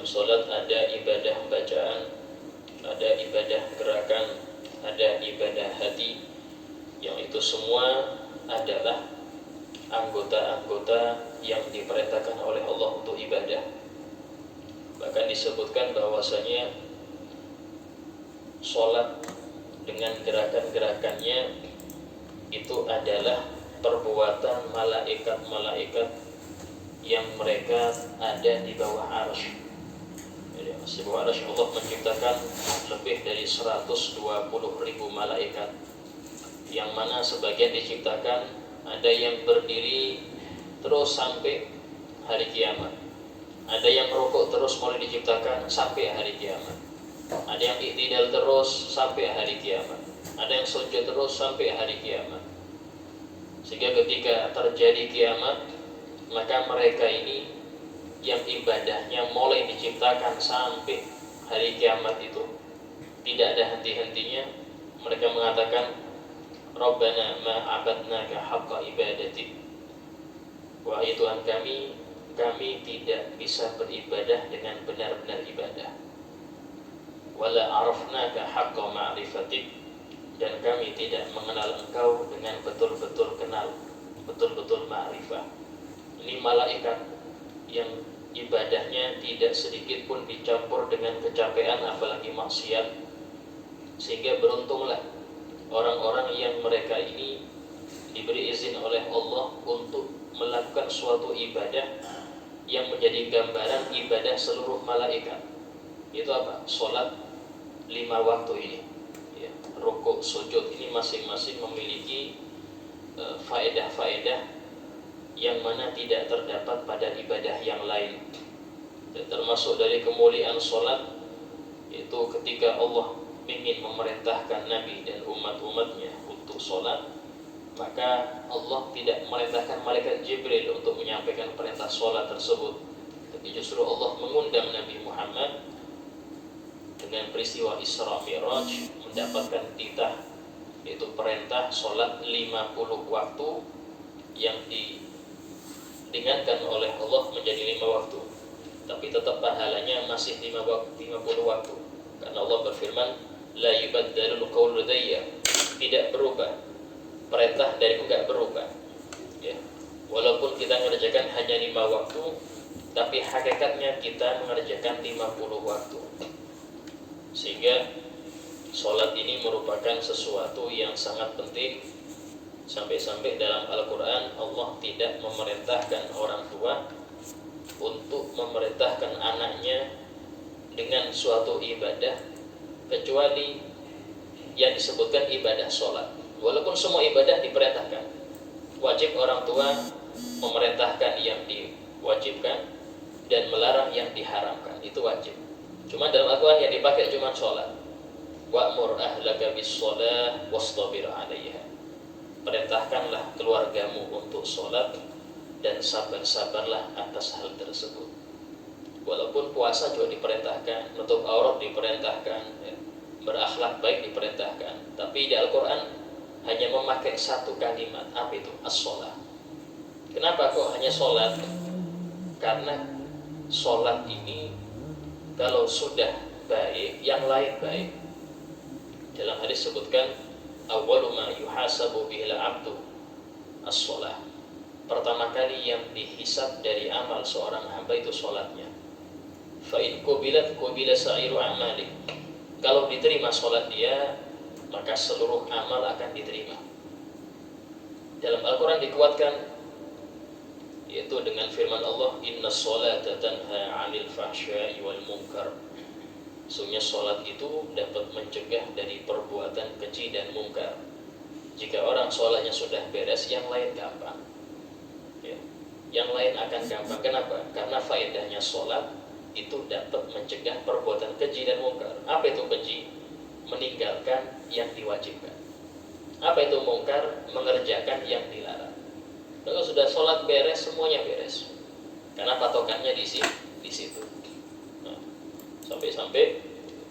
sholat ada ibadah bacaan, ada ibadah gerakan, ada ibadah hati, yang itu semua adalah anggota-anggota yang diperintahkan oleh Allah untuk ibadah. Bahkan disebutkan bahwasanya sholat dengan gerakan-gerakannya itu adalah perbuatan malaikat-malaikat yang mereka ada di bawah arsy. Jadi di bawah arsy Allah menciptakan lebih dari 120.000 malaikat, yang mana sebagian diciptakan ada yang berdiri terus sampai hari kiamat, ada yang rukuk terus mulai diciptakan sampai hari kiamat, ada yang i'tidal terus sampai hari kiamat, ada yang sujud terus sampai hari kiamat. Sehingga ketika terjadi kiamat, maka mereka ini yang ibadahnya mulai diciptakan sampai hari kiamat itu tidak ada henti-hentinya. Mereka mengatakan, Rabbana ma abadnaka haqqa ibadatik. Wahai Tuhan kami tidak bisa beribadah dengan benar-benar ibadah. Wala arafnaka haqqa ma'rifatik, dan kami tidak mengenal Engkau dengan betul-betul kenal, betul-betul ma'rifah. Ini malaikat yang ibadahnya tidak sedikit pun dicampur dengan kecapean apalagi maksiat. Sehingga beruntunglah orang-orang yang mereka ini diberi izin oleh Allah untuk melakukan suatu ibadah yang menjadi gambaran ibadah seluruh malaikat. Itu apa? Sholat 5 waktu ini ya. Rukuk, sujud ini masing-masing memiliki faedah-faedah yang mana tidak terdapat pada ibadah yang lain. Dan termasuk dari kemuliaan sholat itu ketika Allah ingin memerintahkan Nabi dan umat-umatnya untuk sholat, maka Allah tidak memerintahkan malaikat Jibril untuk menyampaikan perintah sholat tersebut, tapi justru Allah mengundang Nabi Muhammad dengan peristiwa Isra Mi'raj mendapatkan titah, yaitu perintah sholat 50 waktu yang diringankan oleh Allah menjadi 5 waktu, tapi tetap pahalanya masih 50 waktu. Karena Allah berfirman, la yubaddalul qawlu ladayya, tidak berubah perintah dari enggak berubah ya. Walaupun kita mengerjakan hanya 5 waktu, tapi hakikatnya kita mengerjakan 50 waktu. Sehingga sholat ini merupakan sesuatu yang sangat penting. Sampai-sampai dalam Al-Quran Allah tidak memerintahkan orang tua untuk memerintahkan anaknya dengan suatu ibadah kecuali yang disebutkan ibadah sholat. Walaupun semua ibadah diperintahkan, wajib orang tua memerintahkan yang diwajibkan dan melarang yang diharamkan, itu wajib. Cuma dalam Al-Quran yang dipakai cuma sholat. Wa'mur ahlaka bis-sholah wastabir 'alaiha. Perintahkanlah keluargamu untuk sholat dan sabar-sabarlah atas hal tersebut. Walaupun puasa juga diperintahkan, menutup aurat diperintahkan ya, berakhlak baik diperintahkan, tapi di Al-Quran hanya memakai satu kalimat, apa itu? As-sholah. Kenapa kok hanya sholat? Karena sholat ini kalau sudah baik, yang lain baik. Dalam hadis sebutkan, awwalu ma yuhasabu bihil abdu as-sholah. Pertama kali yang dihisab dari amal seorang hamba itu sholatnya. Fa'in kubilat kubila sa'iru amalik. Kalau diterima sholat dia, maka seluruh amal akan diterima. Dalam Al-Quran dikuatkan, yaitu dengan firman Allah, inna sholata tanha 'anil fahsya'i wal munkar. Sesungguhnya sholat itu dapat mencegah dari perbuatan keji dan mungkar. Jika orang sholatnya sudah beres, yang lain gampang ya. Yang lain akan gampang. Kenapa? Karena faedahnya sholat itu dapat mencegah perbuatan keji dan mungkar. Apa itu keji? Meninggalkan yang diwajibkan. Apa itu mungkar? Mengerjakan yang dilarang. Kalau sudah sholat beres, semuanya beres. Karena patokannya di situ. Nah, sampai-sampai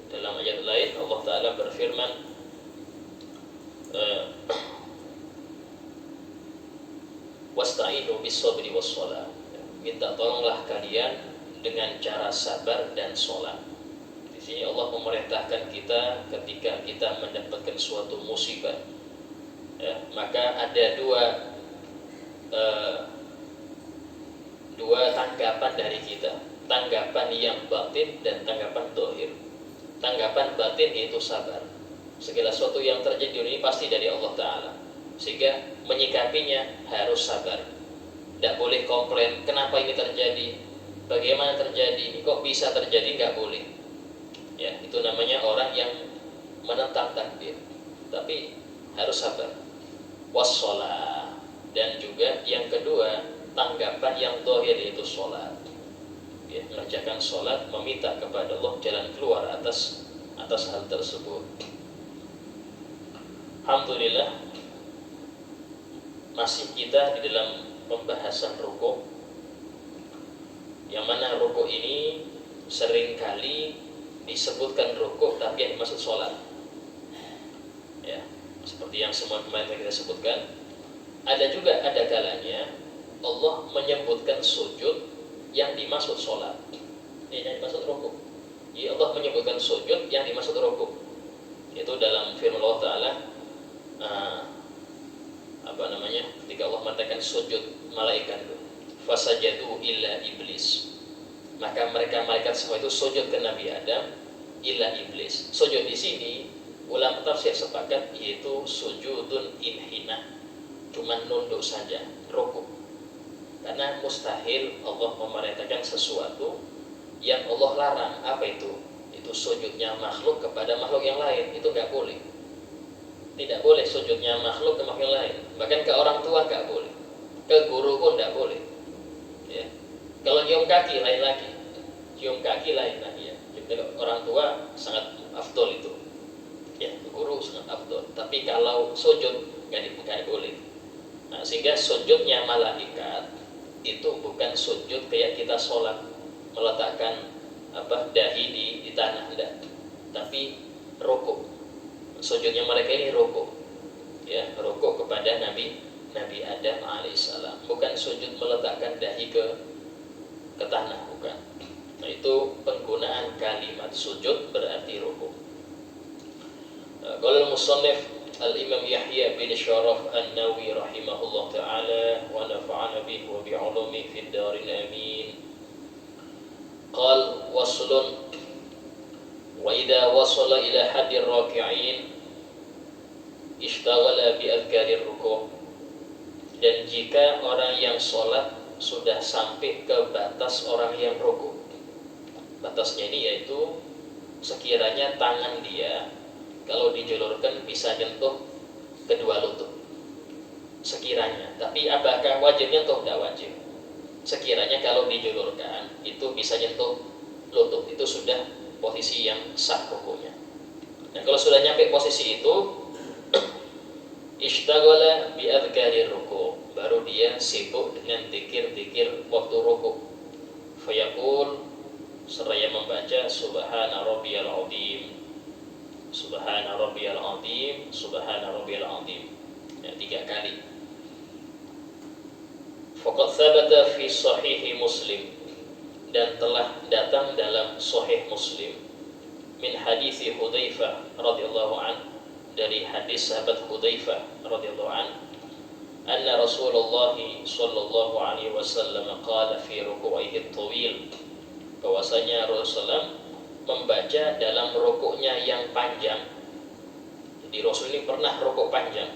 dalam ayat lain Allah Ta'ala berfirman, wasta'inu bis-sabri was-shalah. Minta tolonglah kalian dengan cara sabar dan sholat. Di sini Allah memerintahkan kita ketika kita mendapatkan suatu musibah, ya, maka ada dua tanggapan dari kita, tanggapan yang batin dan tanggapan zahir. Tanggapan batin yaitu sabar. Segala sesuatu yang terjadi di dunia ini pasti dari Allah Ta'ala, sehingga menyikapinya harus sabar. Tidak boleh komplain, kenapa ini terjadi, bagaimana terjadi, kok bisa terjadi, nggak boleh. Ya, itu namanya orang yang menentang takdir. Tapi harus sabar. Wassalah. Dan juga yang kedua, tanggapan yang zahir yaitu sholat. Ya, mengerjakan sholat, meminta kepada Allah jalan keluar atas hal tersebut. Alhamdulillah, masih kita di dalam pembahasan rukuk, yang mana rukuk ini seringkali disebutkan rukuk tapi yang dimaksud sholat. Ya, seperti yang semua kemarin kita sebutkan. Ada kalanya Allah menyebutkan sujud yang dimaksud sholat. Ini yang dimaksud rukuk. Jadi Allah menyebutkan sujud yang dimaksud rukuk. Itu dalam firman Allah Ta'ala, ketika Allah mengatakan sujud malaikat, fasajadu illa iblis, maka malaikat semua itu sujud ke Nabi Adam illa iblis. Sujud di sini ulama tafsir sepakat yaitu sujudun inhina, cuma nunduk saja, rukuk. Karena mustahil Allah memerintahkan sesuatu yang Allah larang. Apa itu? Itu sujudnya makhluk kepada makhluk yang lain. Itu nggak boleh. Tidak boleh sujudnya makhluk ke makhluk yang lain. Bahkan ke orang tua nggak boleh. Ke guru pun nggak boleh. Ya. Kalau nyium kaki lain lagi. Cium kaki lain lagi. Ya. Jadi orang tua sangat afdol itu. Ya, guru sangat afdol. Tapi kalau sujud nggak boleh. Nah, sehingga sujudnya malaikat itu bukan sujud kayak kita sholat meletakkan dahi di tanah, enggak, tapi rukuk. Sujudnya mereka ini rukuk, ya, rukuk kepada Nabi Adam alaihissalam, bukan sujud meletakkan dahi ke tanah, bukan. Nah, itu penggunaan kalimat sujud berarti rukuk. Qala al-musannif Al-Imam Yahya bin Syaraf An-Nawawi rahimahullah ta'ala wa nafa'ana bihi wa bi'ulumi fid daril amin. Qal waslun wa idha wasala ila hadir raki'in ishtaghala bi adhkarir ruku'. Dan jika orang yang sholat sudah sampai ke batas orang yang ruku', batasnya ini yaitu sekiranya tangan dia kalau dijulurkan bisa nyentuh kedua lutut, sekiranya. Tapi apakah wajib nyentuh? Tidak wajib. Sekiranya kalau dijulurkan itu bisa nyentuh lutut, itu sudah posisi yang sah rukunya. Dan kalau sudah nyampe posisi itu, ishtaghala bi adhkarir ruku', baru dia sibuk dengan zikir-zikir waktu ruku'. Fayaqul, seraya membaca subhana rabbiyal azim, subhana rabbiyal azim, subhana rabbiyal azim, ya, 3 kali. Faqad thabata fi sahih Muslim, dan telah datang dalam sahih Muslim, min hadis Hudzaifah radhiyallahu an, dari hadis sahabat Hudzaifah radhiyallahu an, anna Rasulullah sallallahu alaihi wasallam qala fi ruku'ihi at-tawil, bahwasanya Rasulullah membaca dalam rukuknya yang panjang. Jadi Rasul ini pernah rukuk panjang.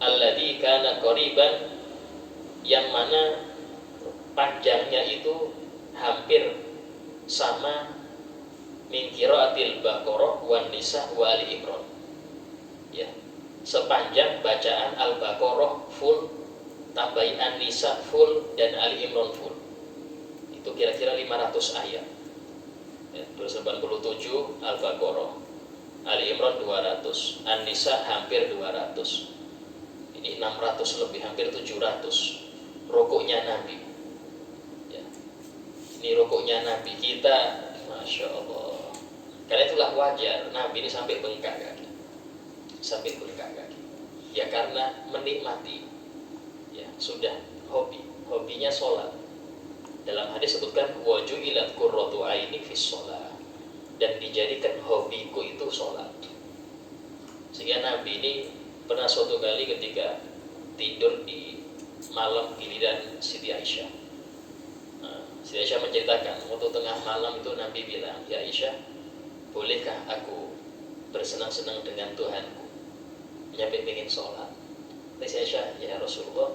Alladzi kana qariban, yang mana panjangnya itu hampir sama min qiraatil Baqarah wan Nisa wa Ali Imran. Ya, sepanjang bacaan Al-Baqarah full, tambahin An-Nisa full, dan Ali Imran full. Itu kira-kira 500 ayat. 287 Al-Baqarah, Ali Imran 200, An-Nisa hampir 200, ini 600 lebih, hampir 700. Rukuknya Nabi, ya. Ini rukuknya Nabi kita, Masya Allah. Karena itulah wajar Nabi ini sampai bengkak kaki, ya, karena menikmati, ya, sudah hobinya sholat. Dalam hadis sebutkan wajuilat qurratu aini fis shalah, dan dijadikan hobiku itu sholat. Sehingga Nabi ini pernah suatu kali ketika tidur di malam giliran Siti Aisyah. Siti Aisyah menceritakan waktu tengah malam itu Nabi bilang, ya Aisyah, bolehkah aku bersenang-senang dengan Tuhanku? Nyampe pengen sholat. Si Aisyah, ya Rasulullah,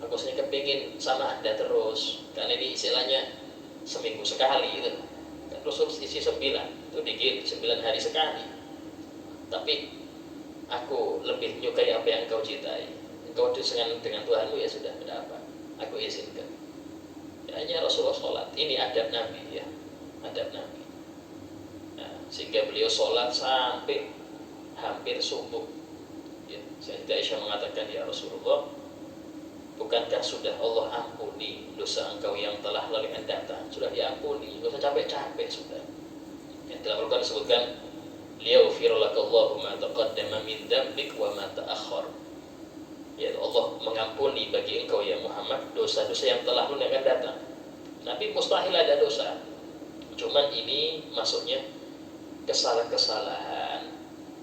aku sebenarnya kepingin sama Anda terus, karena ini istilahnya seminggu sekali gitu. Rasul isi 9, itu dikit 9 hari sekali. Tapi aku lebih menyukai apa yang engkau cintai. Engkau dengan Tuhanmu, ya sudah, tidak apa, aku izinkan. Ya, hanya Rasulullah sholat. Ini adab Nabi, ya, adab Nabi. Nah, sehingga beliau sholat sampai hampir subuh. Ya, Sayyidah Aisyah mengatakan, ya Rasulullah, bukankah sudah Allah ampuni dosa engkau yang telah lalu yang datang? Sudah diampuni, tidak usah capek-capek sudah. Yang dalam Al-Quran disebutkan, liyaghfir lakallahu ma taqaddama min dzambik wa ma ta'akhkhar. Ya Allah mengampuni bagi engkau ya Muhammad dosa-dosa yang telah lalu yang akan datang. Nabi mustahil ada dosa. Cuman ini maksudnya kesalahan-kesalahan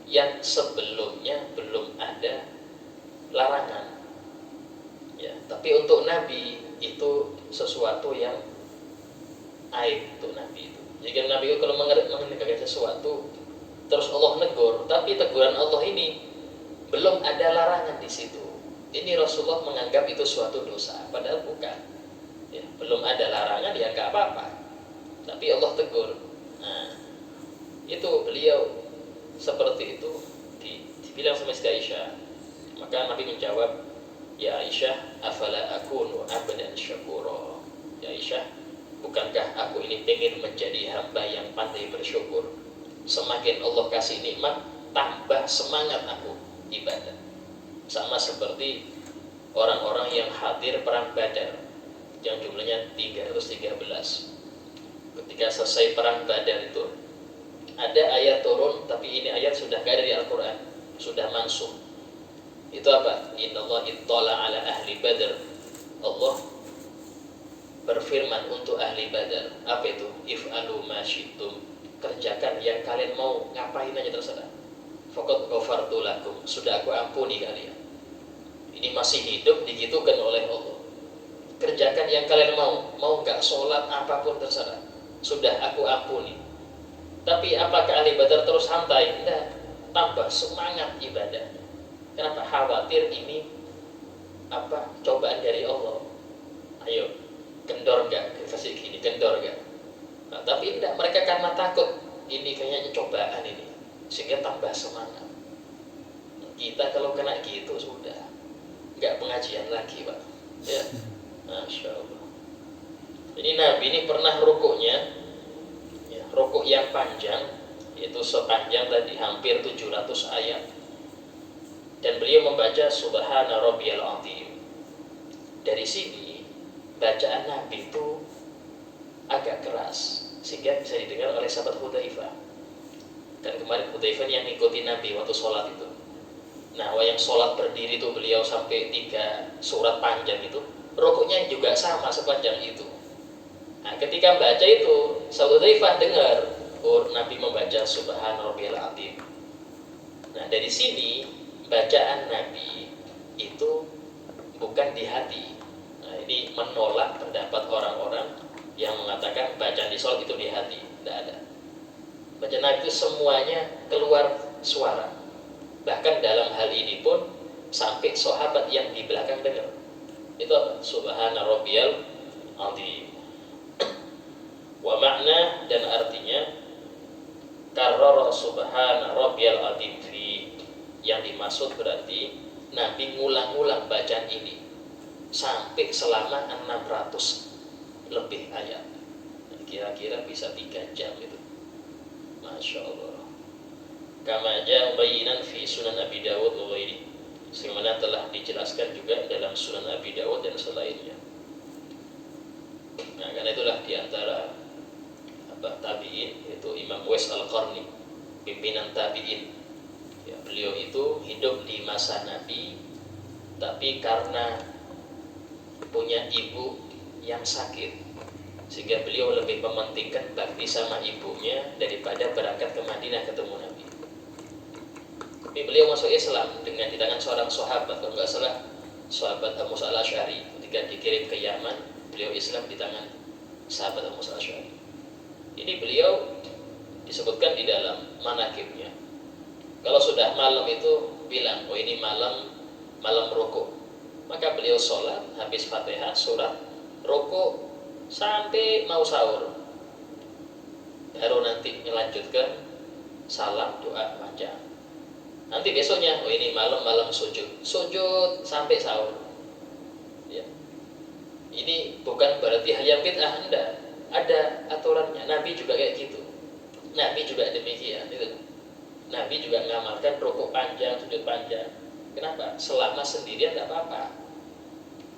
yang sebelumnya belum ada larangan. Ya, tapi untuk Nabi itu sesuatu yang aib untuk Nabi itu. Jadi Nabi itu kalau mengerjakan sesuatu terus Allah negur, tapi teguran Allah ini belum ada larangan di situ. Ini Rasulullah menganggap itu suatu dosa, padahal bukan. Ya, belum ada larangan, ya nggak apa-apa. Tapi Allah tegur. Nah, itu beliau seperti itu dibilang sama Siti Aisyah. Maka Nabi menjawab, ya Aisyah, afala akunu abdan syakura. Ya Aisyah, bukankah aku ini pengen menjadi hamba yang pandai bersyukur? Semakin Allah kasih nikmat, tambah semangat aku ibadah. Sama seperti orang-orang yang hadir perang Badar yang jumlahnya 313. Ketika selesai perang Badar itu ada ayat turun, tapi ini ayat sudah gak ada di Al-Quran, sudah mansukh. Itu apa? Innallaha ittala ala ahli Badar. Allah berfirman untuk ahli Badar. Apa itu? If'alu ma syi'tum. Kerjakan yang kalian mau, ngapain aja terserah. Faqad ghafartu lakum. Sudah aku ampuni kalian. Ini masih hidup digitukan oleh Allah. Kerjakan yang kalian mau nggak sholat apapun terserah. Sudah aku ampuni. Tapi apakah ahli Badar terus santai? Tidak. Tambah semangat ibadah. Kenapa? Khawatir ini cobaan dari Allah. Ayo, kendor gak? Kasih gini, kendor gak? Nah, tapi tidak, mereka karena takut ini kayaknya cobaan ini, sehingga tambah semangat. Kita kalau kena gitu sudah nggak pengajian lagi, Pak. Ya, Masya Allah. Ini Nabi ini pernah rukuknya, ya, rukuk yang panjang, yaitu sepanjang tadi hampir 700 ayat. Dan beliau membaca Subhana Rabbiyal Azim. Dari sini bacaan Nabi itu agak keras sehingga bisa didengar oleh sahabat Hudzaifah. Dan kemarin Hudzaifah yang ngikutin Nabi waktu sholat itu. Nah, yang sholat berdiri itu beliau sampai 3 surat panjang itu, rukuknya juga sama sepanjang itu. Nah, ketika baca itu, sahabat Hudzaifah dengar, oh Nabi membaca Subhana Rabbiyal Azim. Nah, dari sini bacaan Nabi itu bukan di hati. Nah, ini menolak pendapat orang-orang yang mengatakan bacaan di sholat itu di hati. Tidak ada. Bacaan Nabi itu semuanya keluar suara. Bahkan dalam hal ini pun sampai sahabat yang di belakang dengar. Itu apa? Subhana Rabbiyal Azim. Wa makna, dan artinya karrara Subhana Rabbiyal Azim fi, yang dimaksud berarti Nabi ngulang-ngulang bacaan ini sampai selama 600 lebih ayat. Kira-kira bisa 3 jam itu. Masya Allah. Kama ja'a bayinan fi Sunan Abi Dawud wa ghairi. Sebagaimana telah dijelaskan juga dalam Sunan Abi Dawud dan selainnya. Nah, karena itulah diantara tabi'in, yaitu Imam Uwais Al-Qarni, pimpinan tabi'in. Ya, beliau itu hidup di masa Nabi, tapi karena punya ibu yang sakit, sehingga beliau lebih mementingkan bakti sama ibunya daripada berangkat ke Madinah ketemu Nabi. Tapi beliau masuk Islam dengan di tangan seorang sahabat, kalau nggak salah sahabat Abu Musa al-Asy'ari. Ketika dikirim ke Yaman, beliau Islam di tangan sahabat Abu Musa al-Asy'ari. Ini beliau disebutkan di dalam manaqibnya. Kalau sudah malam itu bilang, oh ini malam rukuk. Maka beliau sholat, habis Fatihah, surat, rukuk sampai mau sahur. Baru nanti melanjutkan salam, doa, panjang. Nanti besoknya, oh ini malam sujud sampai sahur. Ya. Ini bukan berarti hanya bid'ah, enggak. Ada aturannya. Nabi juga kayak gitu. Nabi juga demikian. Gitu. Nabi juga mengamalkan rukuk panjang, sujud panjang. Kenapa? Selama sendirian tidak apa-apa.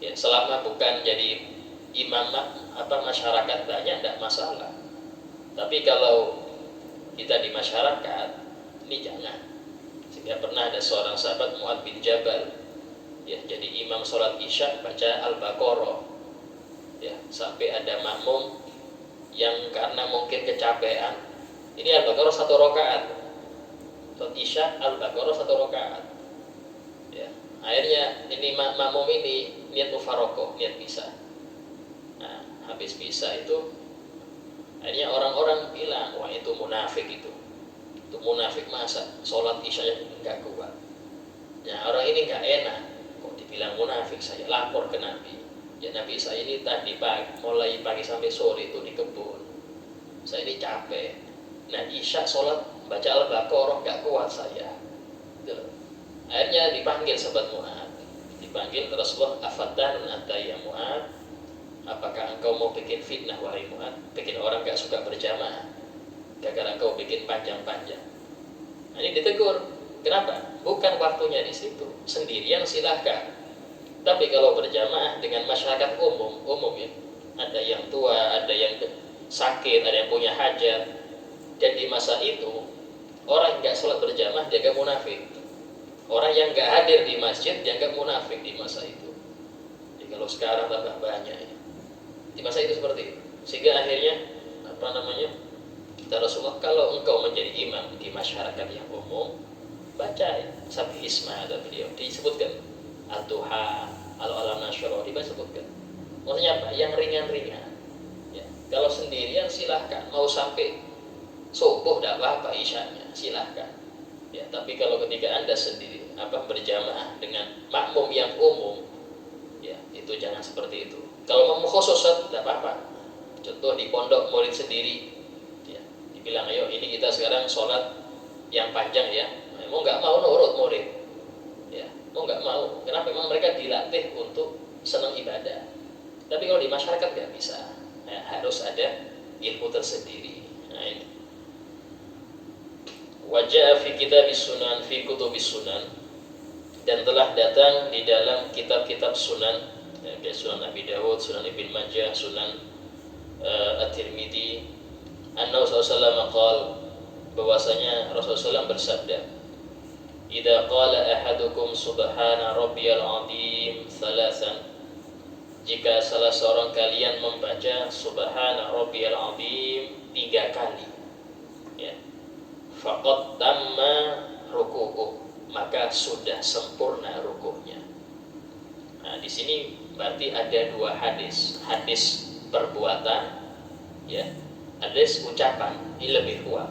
Ya, selama bukan jadi imam masyarakat banyak tidak masalah. Tapi kalau kita di masyarakat, ini jangan. Sehingga pernah ada seorang sahabat Mu'adz bin Jabal, ya, jadi imam sholat isya baca Al-Baqarah, ya, sampai ada makmum yang karena mungkin kecapean, ini Al-Baqarah 1 rakaat, sholat isya Al-Baqarah 1 rakaat, ya, akhirnya ini makmum ini niat mufarokoh, niat pisah. Nah, habis pisah itu akhirnya orang-orang bilang, wah itu munafik itu munafik, masa sholat isya nggak kuat. Nah, orang ini nggak enak, kok dibilang munafik. Saya lapor ke Nabi. Ya Nabi, saya ini tadi mulai pagi sampai sore itu di kebun. Saya ini capek. Nah, isya sholat baca Al-Baqarah nggak kuat saya. Akhirnya dipanggil sahabat Mu'adz. Dipanggil Rasulullah, afatanun anta ya Mu'adz, apakah engkau mau bikin fitnah wahai Mu'adz, bikin orang nggak suka berjamaah gara-gara engkau bikin panjang-panjang. Nah, ini ditegur. Kenapa? Bukan waktunya di situ. Sendirian silahkan. Tapi kalau berjamaah dengan masyarakat umum ya, ada yang tua, ada yang sakit, ada yang punya hajat, dan di masa itu orang yang nggak sholat berjamaah dianggap munafik. Orang yang nggak hadir di masjid dianggap munafik di masa itu. Jadi kalau sekarang tambah banyak ya. Di masa itu seperti itu. Sehingga akhirnya kata Rasulullah, kalau engkau menjadi imam di masyarakat yang umum, baca ya, Sabih Isma, ada beliau disebutkan Al-Duha, Al-Alam Nasyara, disebutkan. Maksudnya apa? Yang ringan-ringan. Ya. Kalau sendirian silahkan, mau sampai subuh tidak apa-apa, isyanya silahkan. Ya, tapi kalau ketika Anda sendiri berjamaah dengan makmum yang umum, ya itu jangan seperti itu. Kalau makmum khusus tidak apa-apa. Contoh di pondok murid sendiri, ya, dibilang ayo ini kita sekarang sholat yang panjang ya, mau nggak mau nurut murid, ya, mau nggak mau. Kenapa? Memang mereka dilatih untuk senang ibadah. Tapi kalau di masyarakat nggak bisa, ya, harus ada ilmu tersendiri. Nah ini. Wajah fi kitabis sunan, fi kutubis sunan, dan telah datang di dalam kitab-kitab sunan, ya, kayak Sunan Abi Dawud, Sunan Ibn Majah, Sunan At-Tirmidzi, annahu sallallahu qala, bahwasanya Rasulullah SAW bersabda, idza qala ahadukum subhana rabbiyal azim thalathan, jika salah seorang kalian membaca subhana rabbiyal azim 3 kali, ya, faqad tamma ruku'uh, maka sudah sempurna ruku'nya. Nah, di sini berarti ada 2 hadis. Hadis perbuatan, ya, hadis ucapan, ini lebih kuat,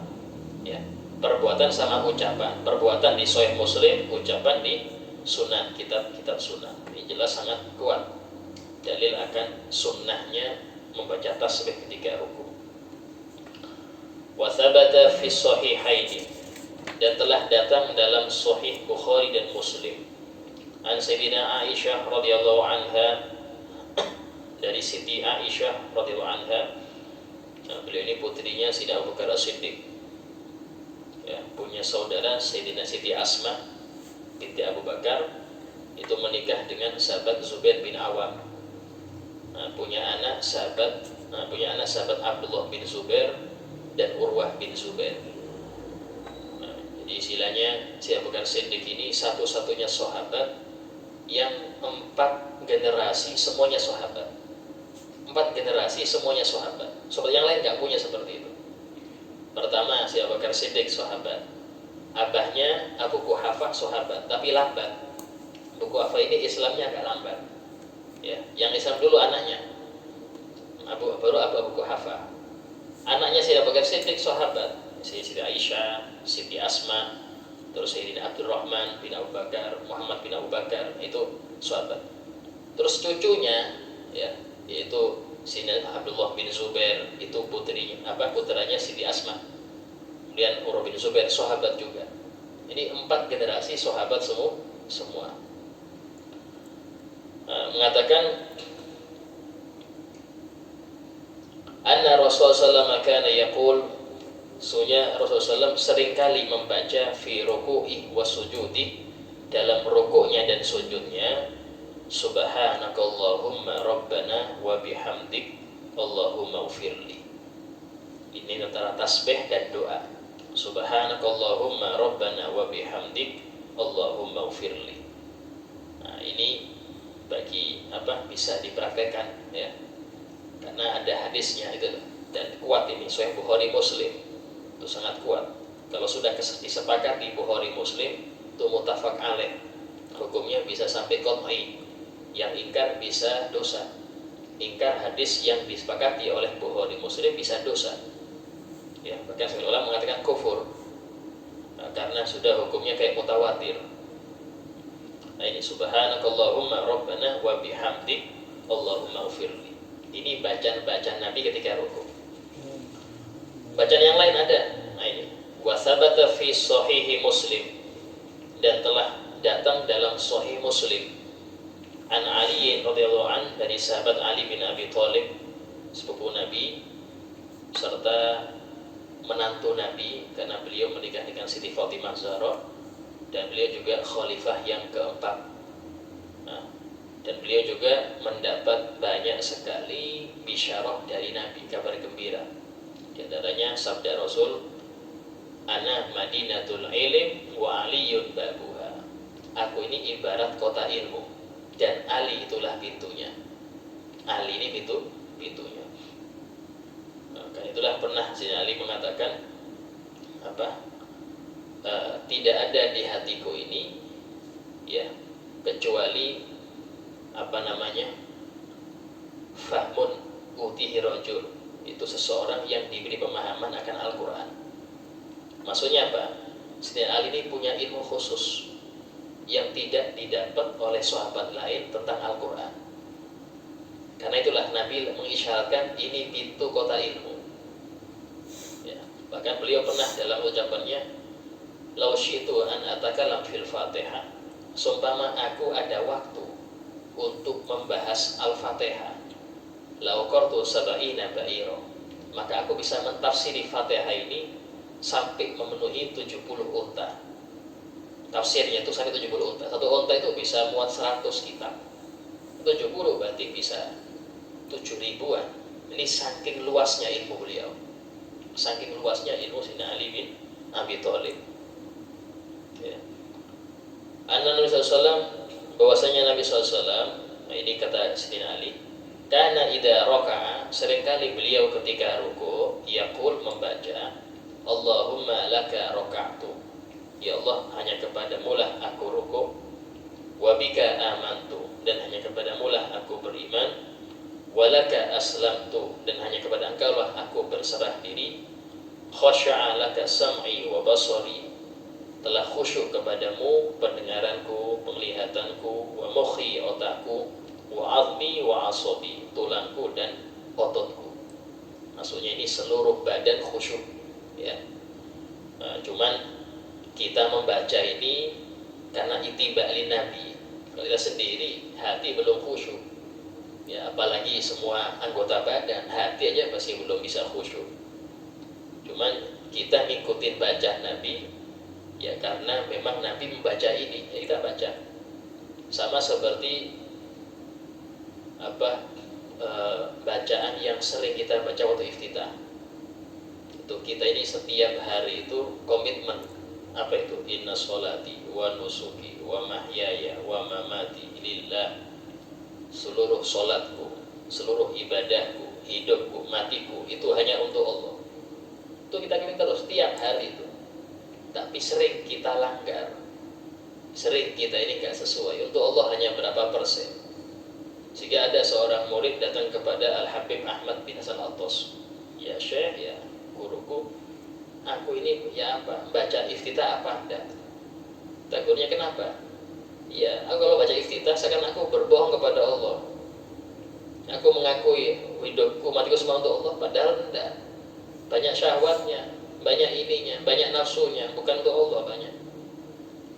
ya. Perbuatan sama ucapan. Perbuatan di Sahih Muslim, ucapan di Sunan, kitab-kitab Sunan. Ini jelas sangat kuat dalil akan sunnahnya membaca tasbih ketika ruku. Wa thabata fi sahihaini, dan telah datang dalam Sahih Bukhari dan Muslim, an Sayyidina Aisyah radhiyallahu anha, dari Siti Aisyah radhiyallahu anha. Nah, beliau ini putrinya Sayyidina Abu Bakar As-Siddiq, ya, punya saudara Sayyidina Siti Asma binti Abu Bakar, itu menikah dengan sahabat Zubair bin Awam. Nah, punya anak sahabat Abdullah bin Zubair dan Urwah bin Zubair. Nah, jadi istilahnya si Abu Bakar Siddiq ini satu-satunya sahabat yang 4 generasi semuanya sahabat. 4 generasi semuanya sahabat. Sahabat yang lain nggak punya seperti itu. Pertama si Abu Bakar Siddiq sahabat. Abahnya Abu Quhafah sahabat, tapi lambat. Abu Quhafah ini Islamnya agak lambat. Ya, yang Islam dulu anaknya. Baru Abu Quhafah. Anaknya si Abu Bakar Siddiq sahabat, Siti Aisyah, Siti Asma, terus Sayyidina Abdurrahman bin Abu Bakar, Muhammad bin Abu Bakar, itu sahabat. Terus cucunya ya, yaitu Sayyidina Abdullah bin Zubair, itu putranya Siti Asma. Kemudian Urwah bin Zubair sahabat juga. Ini 4 generasi sahabat semua. Mengatakan anna Rasulullah sallallahu kana yaqul, sesungguhnya Rasulullah seringkali membaca fi ruku'i wa sujudi, dalam rukuknya dan sujudnya, subhanakallahumma rabbana wa bihamdik Allahumma ufirli. Ini antara tasbih dan doa. Subhanakallahumma rabbana wa bihamdik Allahumma ufirli. Nah, ini bagi bisa dipraktekkan ya. Karena ada hadisnya itu, dan kuat ini, Sahih Bukhari Muslim. Itu sangat kuat. Kalau sudah disepakati Bukhari Muslim, itu muttafaq alaih. Hukumnya bisa sampai qat'i. Yang ingkar bisa dosa. Ingkar hadis yang disepakati oleh Bukhari Muslim bisa dosa. Ya, bahkan sebagian ulama mengatakan kufur. Nah, karena sudah hukumnya kayak mutawatir. Nah, ini subhanakallahumma rabbana wa bihamdik Allahumma ufirli. Ini bacaan Nabi ketika rukuk. Bacaan yang lain ada. Nah, ini wa thabata fi sahihi Muslim, dan telah datang dalam sahih Muslim an Ali radhiyallahu an, dari sahabat Ali bin Abi Thalib, sepupu Nabi serta menantu Nabi, karena beliau menikah dengan Siti Fatimah Zahra, dan beliau juga khalifah yang keempat. Nah, dan beliau juga mendapat banyak sekali bisyarah dari Nabi, kabar gembira. Di antaranya sabda Rasul, ana madinatul ilm wa aliyun babuha. Aku ini ibarat kota ilmu, dan Ali itulah pintunya. Ali ini pintunya. Maka itulah pernah Sayyidina Ali mengatakan tidak ada di hatiku ini ya kecuali fahmun utihi rajul, itu seseorang yang diberi pemahaman akan Al-Quran. Maksudnya apa? Sayyidina Ali ini punya ilmu khusus yang tidak didapat oleh sahabat lain tentang Al-Quran. Karena itulah Nabi mengisyaratkan ini pintu kota ilmu ya. Bahkan beliau pernah dalam ucapannya, lau syi'tu an atakalam fil Fatihah, seumpama aku ada waktu untuk membahas Al-Fatihah, lau qartu sab'ina ba'ira, maka aku bisa mentafsiri Fatihah ini sampai memenuhi 70 unta. Tafsirnya itu sampai 70 unta. Satu unta itu bisa muat 100 kitab. 70 berarti bisa 7.000-an. Ini saking luasnya ilmu beliau. Saking luasnya ilmu Sayyidina Ali bin Abi Thalib. Ya. Nabi SAW, bahwasanya Nabi SAW, ini kata Sayyidina Ali, karena idza raka'a, seringkali beliau ketika ruku, yaqul, membaca, Allahumma laka raka'tu, ya Allah, hanya kepadamu lah aku ruku, wa bika amantu, dan hanya kepadamu lah aku beriman, walaka aslamtu, dan hanya kepada engkau lah aku berserah diri, khasya'a laka sam'i wa basari, telah khusyuk kepadamu pendengaranku, penglihatanku, wa mukhi, otakku, wa azmi wa asabi, tulangku dan ototku. Maksudnya ini seluruh badan khusyuk ya. Cuman kita membaca ini karena itiba'li Nabi. Kalau kita sendiri hati belum khusyuk ya, apalagi semua anggota badan, hati aja masih belum bisa khusyuk. Cuman kita ngikutin bacaan Nabi ya, karena memang Nabi membaca ini ya, kita baca. Sama seperti bacaan yang sering kita baca waktu iftitah. Itu kita ini setiap hari itu komitmen, itu inna sholati wa nusuki wa mahyaya wa mamati lillah, seluruh sholatku, seluruh ibadahku, hidupku, matiku itu hanya untuk Allah. Itu kita ingin terus tiap hari itu. Tapi sering kita langgar, sering kita ini gak sesuai. Untuk Allah hanya berapa persen. Sehingga ada seorang murid datang kepada Al-Habib Ahmad bin Hasan Al-Tos. Ya Syekh, ya guruku, aku ini ya apa, baca iftitah apa enggak? Takutnya kenapa? Ya, aku kalau baca iftitah seakan aku berbohong kepada Allah. Aku mengakui hidupku, matiku semua untuk Allah, padahal enggak. Banyak syahwatnya, banyak ininya, banyak nafsunya, bukan untuk Allah banyak.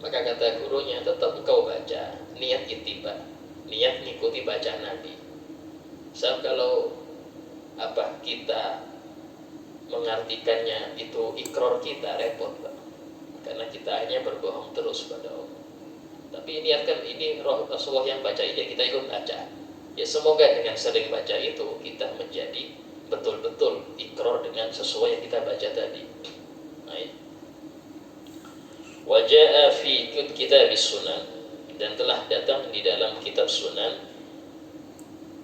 Maka kata gurunya, tetap engkau baca, niat ittiba, niat ngikuti bacaan Nabi. Sebab kalau kita mengartikannya itu ikrar kita, repot Pak. Karena kita hanya berbohong terus pada Allah. Tapi niatkan ini roh Rasulullah yang baca ini, kita ikut baca. Ya semoga dengan sering baca itu kita menjadi betul-betul ikrar dengan sesuai yang kita baca tadi. Waja'a fi kitabis sunan, dan telah datang di dalam kitab sunan.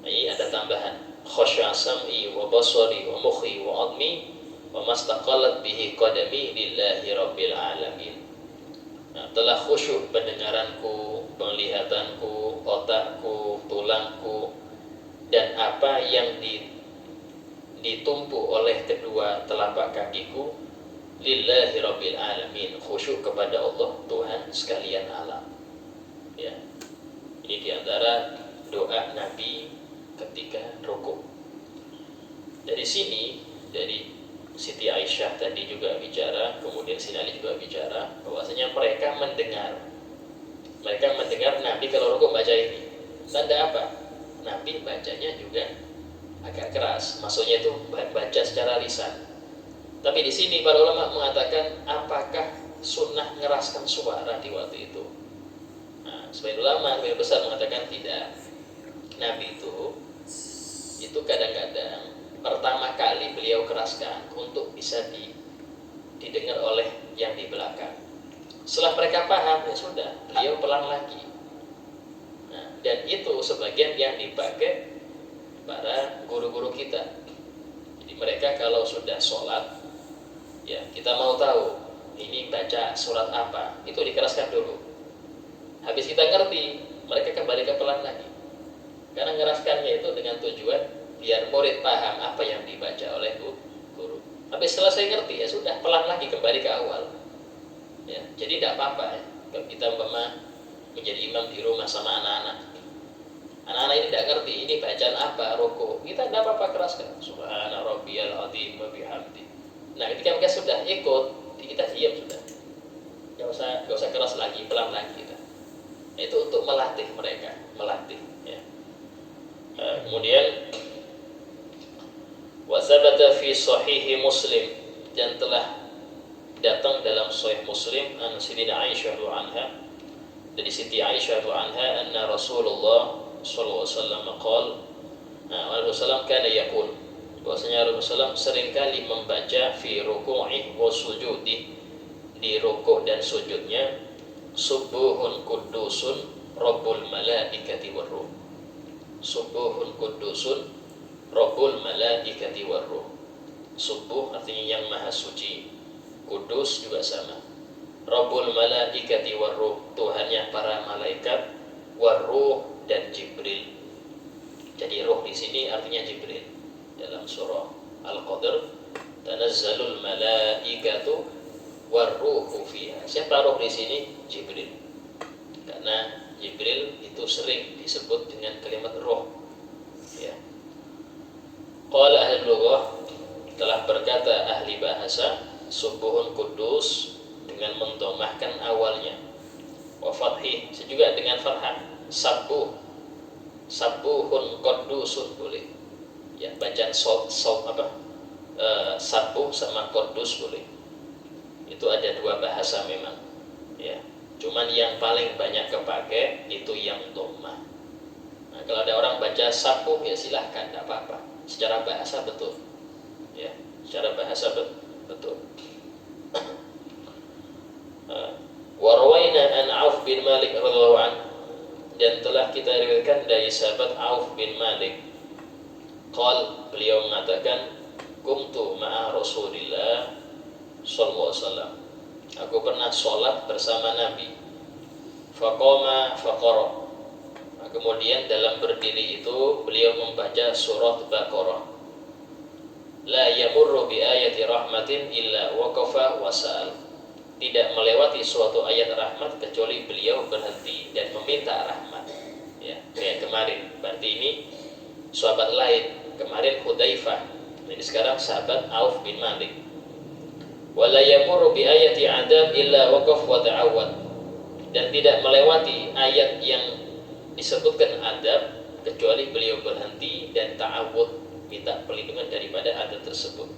Ini ada tambahan, khasya sam'i wa basari wa mukhi wa admi wa mastaqalat bihi qadami lillahi rabbil alamin. Telah khusyuk pendengaranku, penglihatanku, otakku, tulangku, dan apa yang ditumpu oleh kedua telapak kakiku, lillahi rabbil alamin, khusyuk kepada Allah Tuhan sekalian alam. Ya. Ini diantara doa Nabi ketika rukuk. Dari sini, dari Siti Aisyah tadi juga bicara, kemudian Sina Ali juga bicara bahwasanya mereka mendengar Nabi kalau rukuk baca ini. Tanda apa? Nabi bacanya juga agak keras, maksudnya itu baca secara lisan. Tapi di sini para ulama mengatakan apakah sunnah ngeraskan suara di waktu itu? Nah, sebagian ulama yang besar mengatakan tidak. Nabi itu kadang-kadang pertama kali beliau keraskan untuk bisa didengar oleh yang di belakang. Setelah mereka paham, ya sudah, beliau pelan lagi. Nah, dan itu sebagian yang dipakai para guru-guru kita. Jadi mereka kalau sudah sholat, ya kita mau tahu ini baca surat apa, itu dikeraskan dulu. Habis kita ngerti, mereka kembali ke pelan lagi. Karena ngeraskannya itu dengan tujuan biar murid paham apa yang dibaca oleh guru. Tapi setelah saya ngerti, ya sudah, pelan lagi kembali ke awal. Ya, jadi tidak apa-apa ya, kalau kita menjadi imam di rumah sama anak-anak. Anak-anak ini tidak ngerti ini bacaan apa, rukuk, kita tidak apa-apa keraskan. Subhana rabbiyal azim wa bihamdi. Nah, ketika mereka sudah ikut, kita diam sudah. Gak usah keras lagi, pelan lagi kita. Nah, itu untuk melatih mereka, ya. Kemudian wasabata fi sahihi Muslim, dan telah datang dalam sahih Muslim an Sayyidina Aisyah anha, dari Siti Aisyah anha, anna Rasulullah sallallahu alaihi wasallam qala, Rasulullah kana yaqul, bahwasanya Rasulullah seringkali membaca fi ruku'i wa sujudi, di rukuk dan sujudnya, subuhun kudusun rabbul malaikati warruh. Subuhun kudusun rabbul malaikati warruh. Subuh artinya yang maha suci, kudus juga sama. Rabbul malaikati warruh, Tuhannya para malaikat, warruh dan Jibril. Jadi ruh di sini artinya Jibril. Dalam surah Al-Qadr, tanazzalul malaikatu warruhu fiha. Siapa ruh di sini? Jibril. Karena Jibril itu sering disebut dengan kalimat ruh. Ya. Qala ahli lughah, telah berkata ahli bahasa, subuhun kudus dengan mendomahkan awalnya, wa fathih juga dengan fathah, sabuhun kudusun boleh. Ya, bacaan sabuh sama kudus boleh. Itu ada dua bahasa memang. Ya. Cuman yang paling banyak kepakai itu yang dhammah. Nah, kalau ada orang baca sabuh ya silahkan, tidak apa-apa. Secara bahasa betul. Ya, secara bahasa betul. Warwaina an Auf bin Malik radhiyallahu anhu, dan telah kita riwayatkan dari sahabat Auf bin Malik Beliau mengatakan, kumtu ma'a Rasulillah sallallahu alaihi wasallam. Aku pernah sholat bersama Nabi. Faqama faqara. Kemudian dalam berdiri itu beliau membaca surat Baqarah. La yamurru bi ayati rahmatin illa waqafa wasal. Tidak melewati suatu ayat rahmat kecuali beliau berhenti dan meminta rahmat. Ya, kayak kemarin. Berarti ini sahabat lain. Kemarin Hudzaifah. Ini sekarang sahabat Auf bin Malik. Wala yamurru bi ayati adab illa waqaf wa ta'awwad. Dan tidak melewati ayat yang disebutkan adab kecuali beliau berhenti dan ta'awud, minta perlindungan daripada adab tersebut.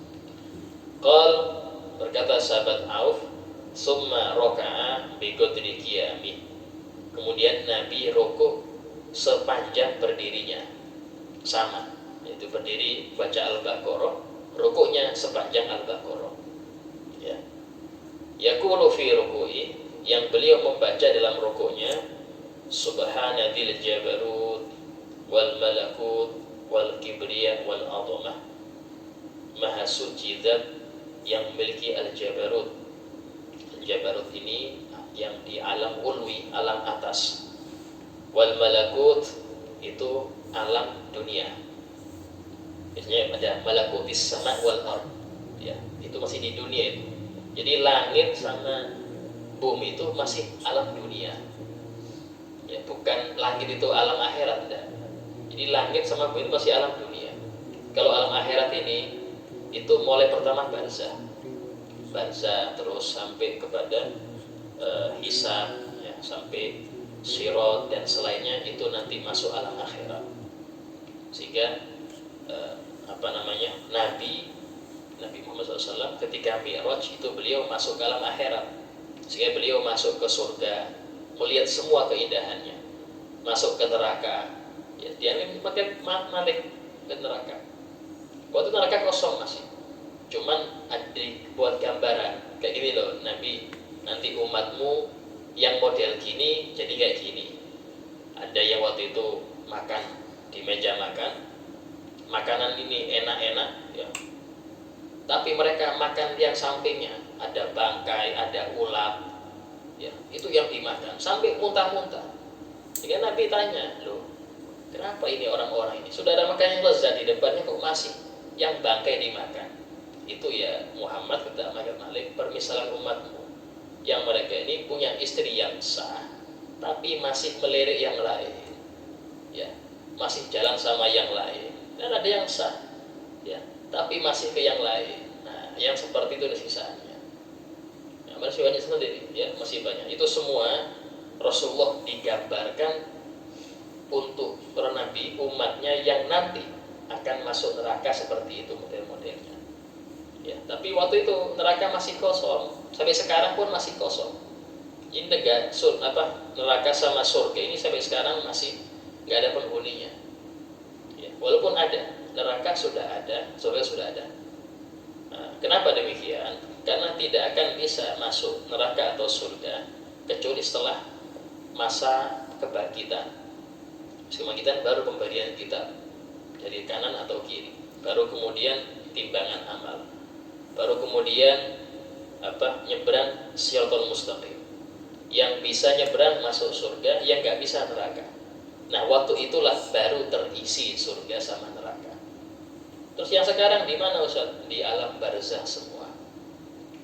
Berkata sahabat Auf, summa raka'a bi qadri qiyamih. Kemudian Nabi rukuk sepanjang berdirinya, sama, yaitu berdiri baca Al-Baqarah, rukuknya sepanjang Al-Baqarah. Ya. Yaqulu fi ruku'i, yang beliau membaca dalam rukuknya, Subhana dzil jabarut wal malakut wal kibriya wal azamah. Maha suci zat yang memiliki al-jabarut. Al-jabarut ini yang di alam ulwi, alam atas. Wal malakut itu alam dunia. Biasanya ada malakutis sama wal ard. Ya, itu masih di dunia itu. Jadi langit sama bumi itu masih alam dunia. Ya, bukan langit itu alam akhirat, tidak. Jadi langit sama bumi itu masih alam dunia. Kalau alam akhirat ini itu mulai pertama barzah, terus sampai kepada hisab, ya, sampai sirat dan selainnya itu nanti masuk alam akhirat. Sehingga Nabi Muhammad SAW ketika Mi'raj itu beliau masuk ke alam akhirat, sehingga beliau masuk ke surga, melihat semua keindahannya, masuk ke neraka, ya, dia pakai malik ke neraka. Waktu neraka kosong masih, cuman buat gambaran kayak gini loh, Nabi, nanti umatmu yang model gini jadi kayak gini. Ada yang waktu itu makan di meja makan, makanan ini enak-enak, ya, tapi mereka makan yang sampingnya ada bangkai, ada ulat. Ya, itu yang dimakan sampai muntah-muntah. Sehingga Nabi tanya, loh, kenapa ini orang-orang ini sudah ada makan yang lezat di depannya kok masih yang bangkai dimakan? Itu ya Muhammad, kata Malik, permisalan umatmu yang mereka ini punya istri yang sah tapi masih melirik yang lain, ya, masih jalan sama yang lain. Dan ada yang sah, ya, tapi masih ke yang lain. Nah, yang seperti itu sisaannya. Masih banyak sendiri, ya, masih banyak. Itu semua Rasulullah digambarkan untuk para nabi, umatnya yang nanti akan masuk neraka seperti itu model-modelnya. Ya, tapi waktu itu neraka masih kosong, sampai sekarang pun masih kosong. Ini neraka sama surga ini sampai sekarang masih nggak ada penghuninya. Ya, walaupun ada, neraka sudah ada, surga sudah ada. Nah, kenapa demikian? Karena tidak akan bisa masuk neraka atau surga kecuali setelah masa kebangkitan. Kebangkitan baru pemberian kitab dari kanan atau kiri, baru kemudian timbangan amal, baru kemudian nyebrang Siratal Mustaqim. Yang bisa nyebrang masuk surga, yang nggak bisa neraka. Nah, waktu itulah baru terisi surga sama neraka. Terus yang sekarang di mana, Ustaz? Di alam barzah semua.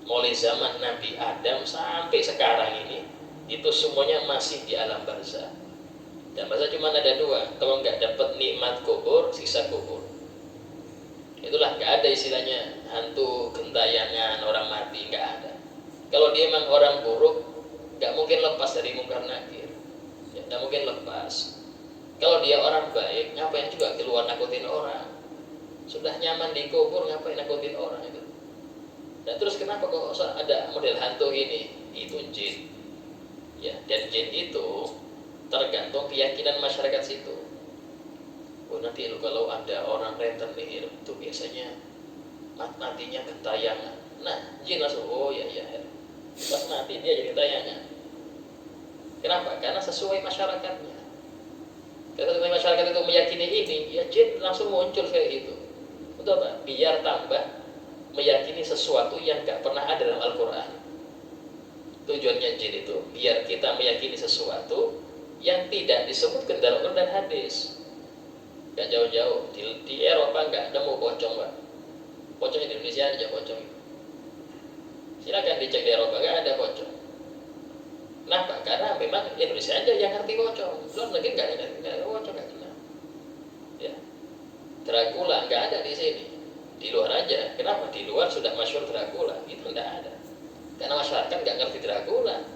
Mulai zaman Nabi Adam sampai sekarang ini, itu semuanya masih di alam barzah. Dan barzah cuma ada dua, kalau nggak dapat nikmat kubur, sisa kubur. Itulah, nggak ada istilahnya hantu gentayangan orang mati, nggak ada. Kalau dia memang orang buruk, nggak mungkin lepas dari mungkar nakir, ya, nggak mungkin lepas. Kalau dia orang baik, ngapain juga keluar nakutin orang? Sudah nyaman di kubur, ngapain nakutin orang itu? Dan terus kenapa kok ada model hantu ini? Itu jin, ya, dan jin itu tergantung keyakinan masyarakat situ. Oh, nanti kalau ada orang rentenir itu biasanya matinya gentayangan. Nah, jin langsung, oh ya, pas mati dia jadi gentayangan. Kenapa? Karena sesuai masyarakatnya. Ketika masyarakat itu meyakini ini, ya jin langsung muncul kayak gitu. Untuk apa? Biar tambah meyakini sesuatu yang gak pernah ada dalam Al-Quran. Tujuannya jin itu biar kita meyakini sesuatu yang tidak disebutkan dalam Al-Quran dan hadis. Gak jauh-jauh di Eropa gak nemu pocong, Pak. Pocong di Indonesia aja pocong. Silakan dicek di Eropa gak ada pocong. Kenapa? Karena memang Indonesia aja yang ngerti pocong. Luar negeri gak ada pocong, gak kenal. Ya. Dracula gak ada di sini. Di luar aja. Kenapa? Di luar sudah masyhur Dracula. Itu gak ada. Karena masyarakat gak ngerti Dracula.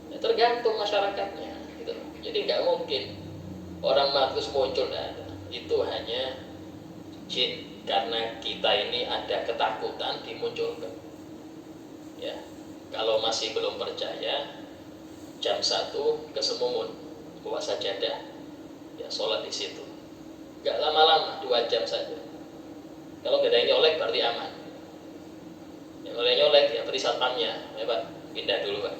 Ya, tergantung masyarakatnya. Gitu. Jadi gak mungkin orang matus muncul, gak ada. Itu hanya jin. Karena kita ini ada ketakutan dimunculkan. Ya. Kalau masih belum percaya, jam 1 ke Semumun bawa sajadah, ya sholat di situ. Gak lama-lama, 2 jam saja. Kalau nggak ada yang nyolek berarti aman. Yang oleh nyolek ya beri satpamnya, ya Pak, pindah dulu Pak.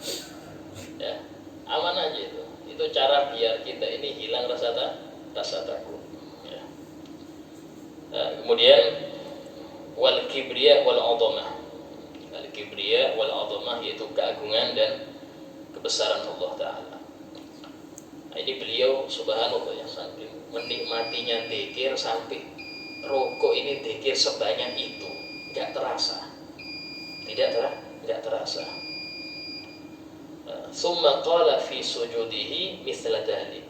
Ya, aman aja itu. Itu cara biar kita ini hilang rasa takut. Ya. Nah, kemudian wal kibriya wal adhamah. Al kibriya wal adhamah yaitu keagungan dan kebesaran Allah Ta'ala. Nah, ini beliau subhanallah yang sampai menikmatinya dzikir sampai rokok ini dzikir sebanyak itu nggak terasa, tidak terasa. Summa qala fi sujudihi misla dhalik,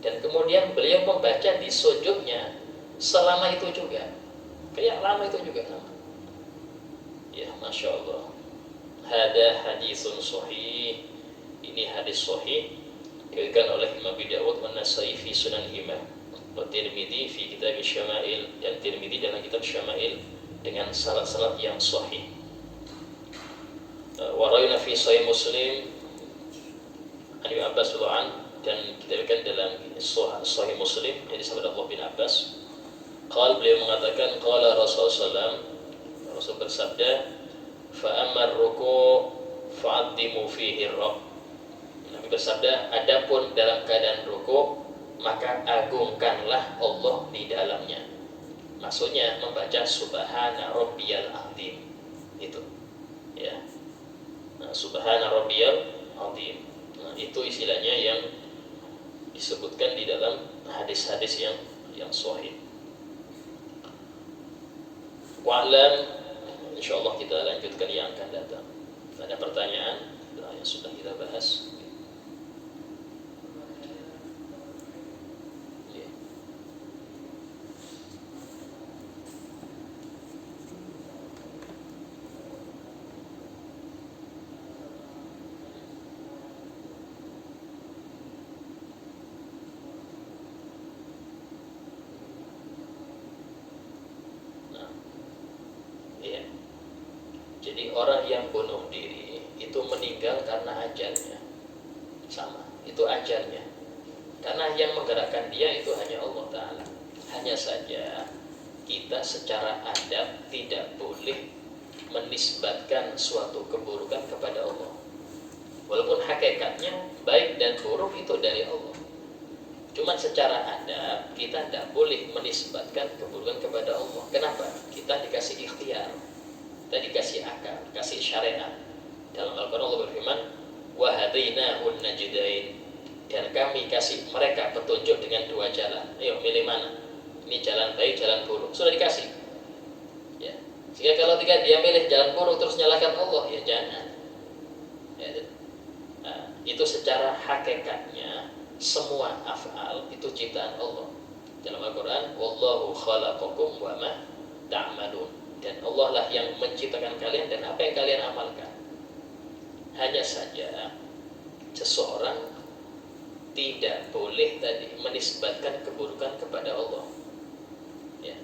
dan kemudian beliau membaca di sujudnya selama itu juga, kayak lama itu juga sama. Ya, masya Allah. Hada hadisun sahih. Ini hadis sahih diriwayatkan oleh Imam Abi Dawud wa Nasa'i fi Sunanihima wa Tirmidzi fi kitab Syama'il, dan Tirmidzi dalam kitab Syama'il dengan sanad-sanad yang sahih. Wa rawina fi Sahih Muslim an Ibnu Abbas radhiyallahu anhu, dan kita lihat dalam Sahih Muslim dari sahabat Abdullah bin Abbas. Beliau mengatakan qala Rasulullah, Rasul bersabda, fa ammar ruku' fa'addimu fihi rabb. Nabi bersabda, adapun dalam keadaan ruku' maka agungkanlah Allah di dalamnya. Maksudnya membaca subhana rabbiyal azim. Itu. Ya. Nah, subhana rabbiyal azim. Nah, itu istilahnya yang disebutkan di dalam hadis-hadis yang sahih. Wa'lam, insyaallah kita lanjutkan yang akan datang. Ada pertanyaan yang sudah kita bahas? Jadi orang yang bunuh diri itu meninggal karena ajalnya. Sama, itu ajalnya. Karena yang menggerakkan dia itu hanya Allah Ta'ala. Hanya saja kita secara adab tidak boleh menisbatkan suatu keburukan kepada Allah. Walaupun hakikatnya baik dan buruk itu dari Allah. Cuma secara adab kita tidak boleh menisbatkan keburukan kepada Allah. Kenapa? Kita dikasih ikhtiar, kita dikasih akal, kasih syariat. Dalam Al-Quran Allah berfirman, wa hadainahun najdain, dan kami kasih mereka petunjuk dengan 2 jalan. Ayo milih mana? Ini jalan baik, jalan buruk. Sudah dikasih. Ya. Sehingga kalau dia milih jalan buruk terus nyalahkan Allah, ya jangan. Ya, nah, itu secara hakikatnya semua af'al itu ciptaan Allah. Dalam Al-Quran, wallahu khalaqakum wa ma ta'malun, dan Allah lah yang menciptakan kalian dan apa yang kalian amalkan. Hanya saja seseorang tidak boleh tadi menisbatkan keburukan kepada Allah. Ya.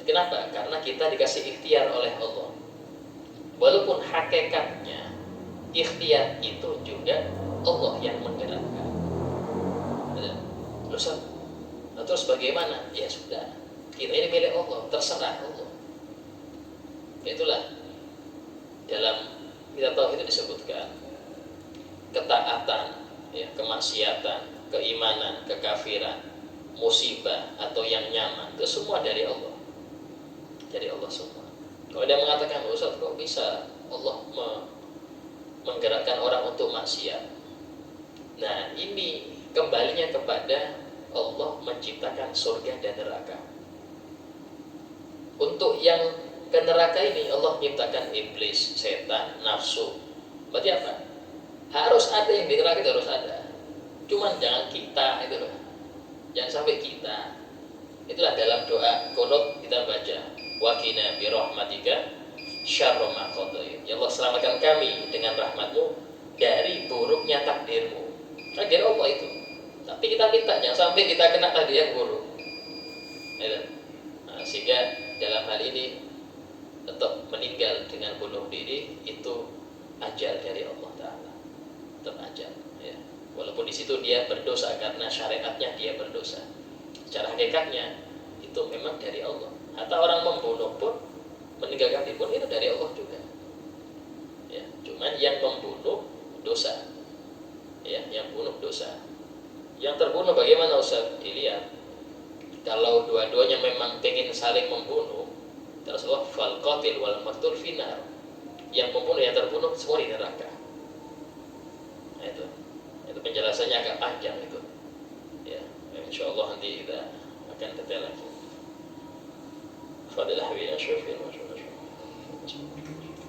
Kenapa? Karena kita dikasih ikhtiar oleh Allah. Walaupun hakikatnya ikhtiar itu juga Allah yang menggerakkan. Terus bagaimana? Ya sudah, kita ini milik Allah, terserah Allah. Itulah dalam kita tahu itu disebutkan ketaatan, ya, kemaksiatan, keimanan, kekafiran, musibah atau yang nyaman itu semua dari Allah. Dari Allah semua. Kalau dia mengatakan, Ustaz kok bisa Allah menggerakkan orang untuk maksiat? Nah, ini kembalinya kepada Allah menciptakan surga dan neraka. Untuk yang ke neraka ini Allah menciptakan iblis, setan, nafsu. Berarti apa? Harus ada yang di neraka, itu harus ada. Cuman jangan kita itu loh. Jangan sampai kita. Itulah dalam doa qunut kita baca, wa qina bi rahmatika syarra ma qadait. Ya Allah, selamatkan kami dengan rahmat-Mu dari buruknya takdir-Mu. Takdir Allah itu. Tapi kita minta jangan sampai kita kena takdir yang buruk. Nah, sehingga dalam hal ini tetap meninggal dengan bunuh diri itu ajal dari Allah Ta'ala. Tetap ajal, ya. Walaupun di situ dia berdosa karena syariatnya dia berdosa. Secara hakikatnya itu memang dari Allah. Atau orang membunuh pun, meninggalkan diri pun itu dari Allah juga. Ya, cuman yang membunuh dosa. Ya, yang bunuh dosa. Yang terbunuh bagaimana Ustaz? Dilihat. Kalau dua-duanya memang pengen saling membunuh, Rasulullah fal qatil wal maqtul finar. Yang membunuh yang terbunuh semua di neraka. Nah, itu penjelasannya agak panjang itu. Ya, insyaallah nanti kita akan detail lagi. Fadilah wa syukur.